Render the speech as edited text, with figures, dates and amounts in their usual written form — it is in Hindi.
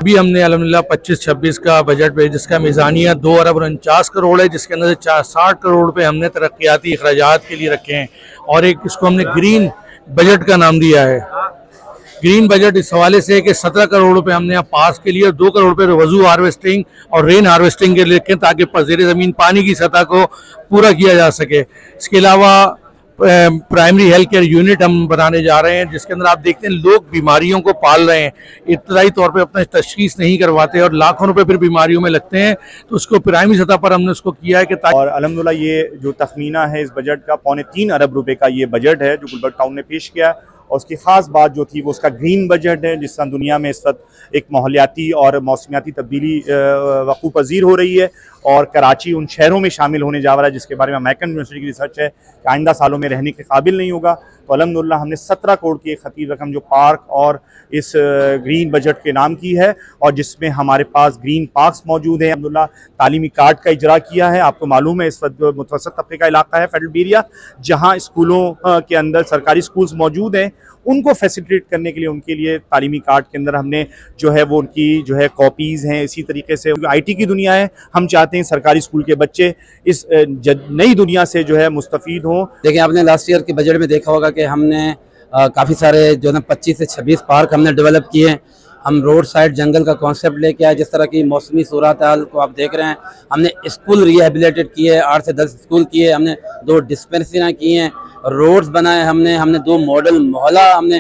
अभी हमने अल्हम्दुलिल्लाह 25-26 का बजट पे जिसका मीज़ानिया 2 अरब 49 करोड़ है, जिसके अंदर से 60 करोड़ रुपए हमने तरक्याती अखराजात के लिए रखे हैं और एक इसको हमने ग्रीन बजट का नाम दिया है। ग्रीन बजट इस हवाले से है कि 17 करोड़ रुपए हमने यहाँ पास के लिए और 2 करोड़ रुपए वजू हार्वेस्टिंग और रेन हार्वेस्टिंग के लिए रखें ताकि ज़ेर ज़मीन पानी की सतह को पूरा किया जा सके। इसके अलावा प्राइमरी हेल्थ केयर यूनिट हम बनाने जा रहे हैं, जिसके अंदर आप देखते हैं लोग बीमारियों को पाल रहे हैं, इब्तदाई तौर पे अपना तशखीस नहीं करवाते और लाखों रुपए फिर बीमारियों में लगते हैं। तो उसको प्राइमरी सतह पर हमने उसको किया है कि और अल्हम्दुलिल्लाह ये जो तखमीना है इस बजट का 3.25 अरब रुपए का ये बजट है जो गुलबर्ग टाउन ने पेश किया। और उसकी ख़ास बात जो थी वो उसका ग्रीन बजट है, जिस तरह दुनिया में इस वक्त एक माहौलियाती और मौसमियाती तब्दीली वक़ूफ़ पज़ीर हो रही है और कराची उन शहरों में शामिल होने जा रहा है जिसके बारे में अमेरिकन यूनिवर्सिटी की रिसर्च है कि आइंदा सालों में रहने के काबिल नहीं होगा। तो अल्हम्दुलिल्लाह हमने 17 करोड़ की एक खतीब रकम जो पार्क और इस ग्रीन बजट के नाम की है और जिसमें हमारे पास ग्रीन पार्क्स मौजूद हैं। अल्हम्दुलिल्लाह तालीमी कार्ड का इजरा किया है। आपको मालूम है इस वक्त मुतवसत तबके का इलाका है फेडरल एरिया, जहाँ स्कूलों के अंदर सरकारी स्कूल्स मौजूद हैं, उनको फैसिलिटेट करने के लिए उनके लिए तालीमी कार्ड के अंदर हमने जो है वो उनकी जो है कॉपीज़ हैं। इसी तरीके से IT की दुनिया है, हम चाहते हैं सरकारी स्कूल के बच्चे इस नई दुनिया से जो है मुस्तफ़ीद हों। देखिए, आपने लास्ट ईयर के बजट में देखा होगा कि हमने काफ़ी सारे जो है 25 से 26 पार्क हमने डेवलप किए हैं। हम रोड साइड जंगल का कॉन्सेप्ट लेके आए, जिस तरह की मौसमी सूरत हाल को आप देख रहे हैं। हमने स्कूल रिहेबिलिटेट किए, 8 से 10 स्कूल किए, हमने 2 डिस्पेंसरियाँ की हैं, रोड्स बनाए, हमने 2 मॉडल मोहल्ला हमने